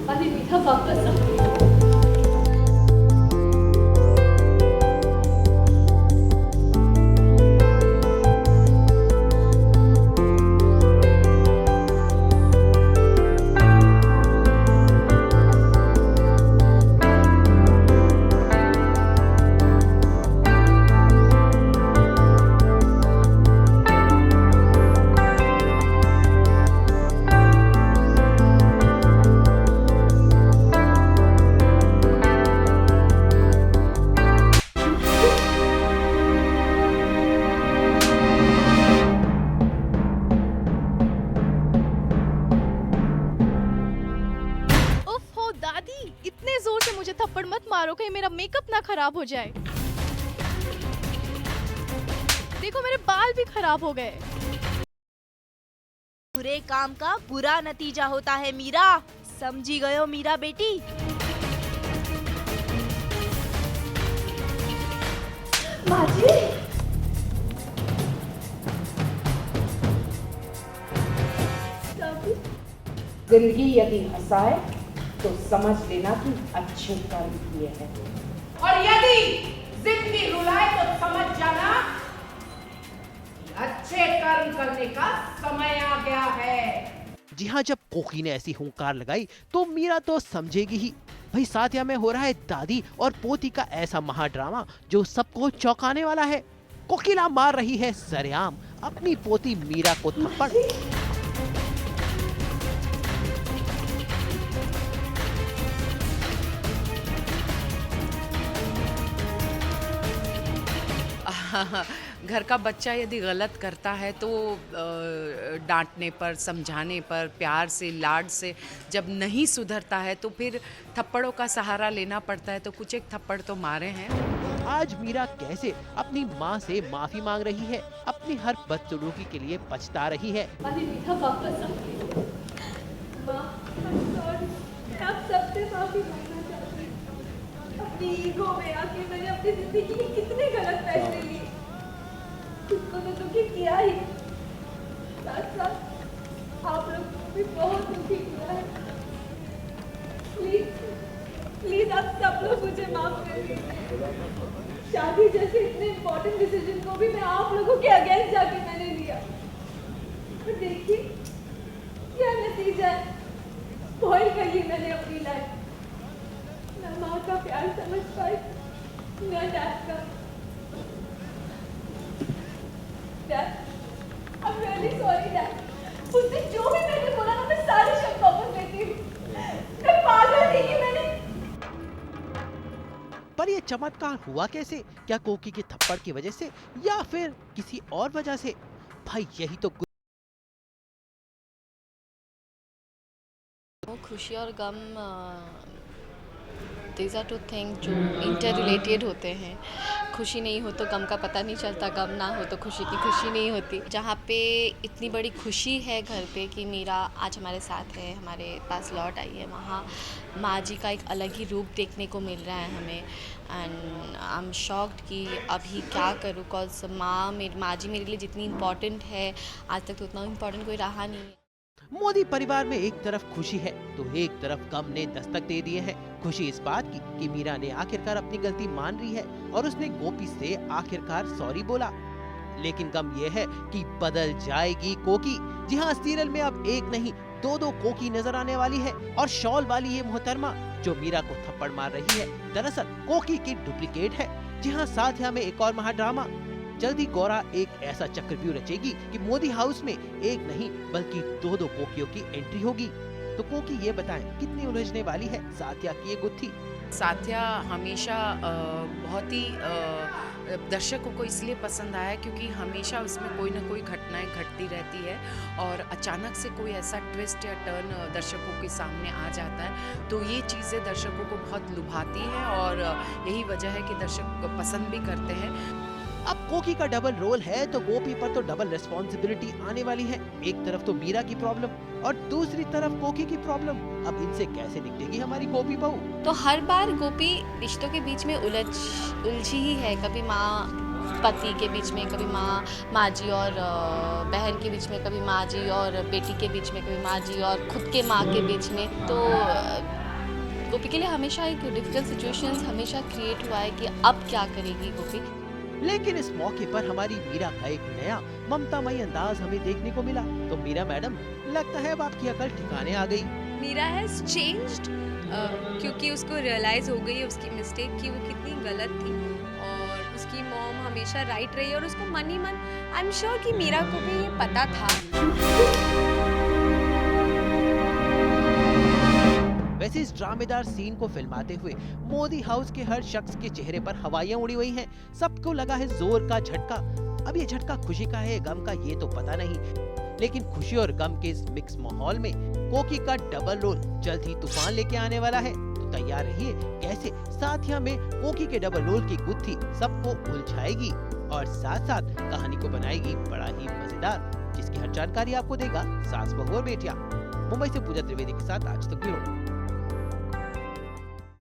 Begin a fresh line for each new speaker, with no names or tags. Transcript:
अरे मीरा वापस आ।
ओफो दादी, इतने जोर से मुझे थप्पड़ मत मारो, कहीं मेरा मेकअप ना खराब हो जाए। देखो मेरे बाल भी खराब हो गए।
बुरे काम का बुरा नतीजा होता है मीरा, समझी गयो मीरा बेटी।
माँ जी,
जिंदगी यदि हंसाए तो समझ लेना कि अच्छे कर्म किए हैं, और यदि जिंदगी रुलाए तो समझ जाना कि अच्छे कर्म करने का समय आ गया है।
जी हाँ, जब कोकी ने ऐसी हुंकार लगाई तो मीरा तो समझेगी ही। भाई साथिया में हो रहा है दादी और पोती का ऐसा महाड्रामा जो सबको चौंकाने वाला है। कोकिला मार रही है सरेआम अपनी पोती मीरा को थप्पड़।
घर का बच्चा यदि गलत करता है तो डांटने पर, समझाने पर, प्यार से, लाड से जब नहीं सुधरता है तो फिर थप्पड़ों का सहारा लेना पड़ता है। तो कुछ एक थप्पड़ तो मारे हैं।
आज मीरा कैसे अपनी माँ से माफी मांग रही है, अपनी हर बदसलूकी के लिए पछता रही है।
अरे मीरा वापस आ। माँ, I'm sorry। मैं आप सबसे माफी मांगना चाहती हूँ। अपनी ईगो में आके मैंने अपनी जिंदगी में कितने गलत फैसले लिए, खुद को तो दुखी किया ही, साथ साथ आप लोग को भी बहुत दुखी किया है। प्लीज प्लीज आप सब लोग मुझे माफ कर दीजिए। शादी जैसे इतने इम्पोर्टेंट डिसीजन को भी मैं आप लोगों के अगेंस्ट जाके मैंने लिया, और देखिए क्या नतीजा है। स्पॉइल कर ली मैंने अपनी लाइफ। न माँ का प्यार समझ पाई, न डैड का। Dad, I'm really sorry dad. उसने जो भी मैंने बोला ना, मैं सारी शब्द वापस लेती हूँ। मैं पागल थी कि मैंने।
पर ये चमत्कार हुआ कैसे? क्या कोकी के थप्पड़ की वजह से या फिर किसी और वजह से? भाई यही तो
खुशी और गम, दीज आर टू थिंग जो इंटर रिलेटेड होते हैं। खुशी नहीं हो तो गम का पता नहीं चलता, गम ना हो तो खुशी की खुशी नहीं होती। जहाँ पे इतनी बड़ी खुशी है घर पे कि मीरा आज हमारे साथ है, हमारे पास लौट आई है, वहाँ माँ जी का एक अलग ही रूप देखने को मिल रहा है हमें। एंड आई एम शॉक्ड कि अभी क्या करूँ, कॉज माँ जी मेरे लिए जितनी इम्पॉर्टेंट है आज तक तो उतना इम्पॉर्टेंट कोई रहा नहीं है।
मोदी परिवार में एक तरफ खुशी है तो एक तरफ गम ने दस्तक दे दिए हैं। खुशी इस बात की कि मीरा ने आखिरकार अपनी गलती मान रही है और उसने गोपी से आखिरकार सॉरी बोला। लेकिन गम ये है कि बदल जाएगी कोकी। जी हाँ, सीरियल में अब एक नहीं दो कोकी नजर आने वाली है। और शॉल वाली ये मोहतरमा जो मीरा को थप्पड़ मार रही है दरअसल कोकी की डुप्लीकेट है। जी हाँ, साथ ही हमें एक और महाड्रामा। जल्दी गौरा एक ऐसा चक्रव्यूह रचेगी कि मोदी हाउस में एक नहीं बल्कि दो कोकियों की एंट्री होगी। तो कोकी ये बताएं कितनी उलझने वाली है साथिया की ये गुत्थी।
साथिया हमेशा बहुत ही दर्शकों को इसलिए पसंद आया क्योंकि हमेशा उसमें कोई ना कोई घटनाएं घटती रहती है और अचानक से कोई ऐसा ट्विस्ट या टर्न दर्शकों के सामने आ जाता है, तो ये चीज़ें दर्शकों को बहुत लुभाती हैं और यही वजह है कि दर्शक पसंद भी करते हैं।
अब कोकी का डबल रोल है तो गोपी पर तो डबल रिस्पॉन्सिबिलिटी आने वाली है। एक तरफ तो मीरा की प्रॉब्लम और दूसरी तरफ कोकी की प्रॉब्लम। अब इनसे कैसे निपटेगी हमारी गोपी बहू?
तो हर बार गोपी रिश्तों के बीच में उलझी ही है। कभी माँ पति के बीच में, कभी माँ जी और बहन के बीच में, कभी माँ जी और बेटी के बीच में, कभी माँ जी और खुद के माँ के बीच में। तो गोपी के लिए हमेशा एक डिफिकल्ट सिचुएशंस हमेशा क्रिएट हुआ है कि अब क्या करेगी गोपी।
लेकिन इस मौके पर हमारी मीरा का एक नया ममतामयी अंदाज हमें देखने को मिला। तो मीरा मैडम, लगता है अब आपकी अकल ठिकाने आ गई।
मीरा हैज चेंज्ड क्योंकि उसको रियलाइज हो गई है उसकी मिस्टेक कि वो कितनी गलत थी और उसकी मॉम हमेशा राइट रही और उसको मन ही मन आई एम श्योर कि मीरा को भी ये पता था।
वैसे इस ड्रामेदार सीन को फिल्माते हुए मोदी हाउस के हर शख्स के चेहरे पर हवाइयां उड़ी हुई हैं। सबको लगा है जोर का झटका। अब ये झटका खुशी का है गम का ये तो पता नहीं, लेकिन खुशी और गम के इस मिक्स माहौल में कोकी का डबल रोल जल्द ही तूफान लेके आने वाला है। तो तैयार रहिए कैसे साथिया में कोकी के डबल रोल की गुत्थी सबको उलझाएगी और साथ साथ कहानी को बनाएगी बड़ा ही मजेदार, जिसकी हर जानकारी आपको देगा सास बहू और बेटियां। मुंबई से पूजा त्रिवेदी के साथ आज तक ब्यूरो।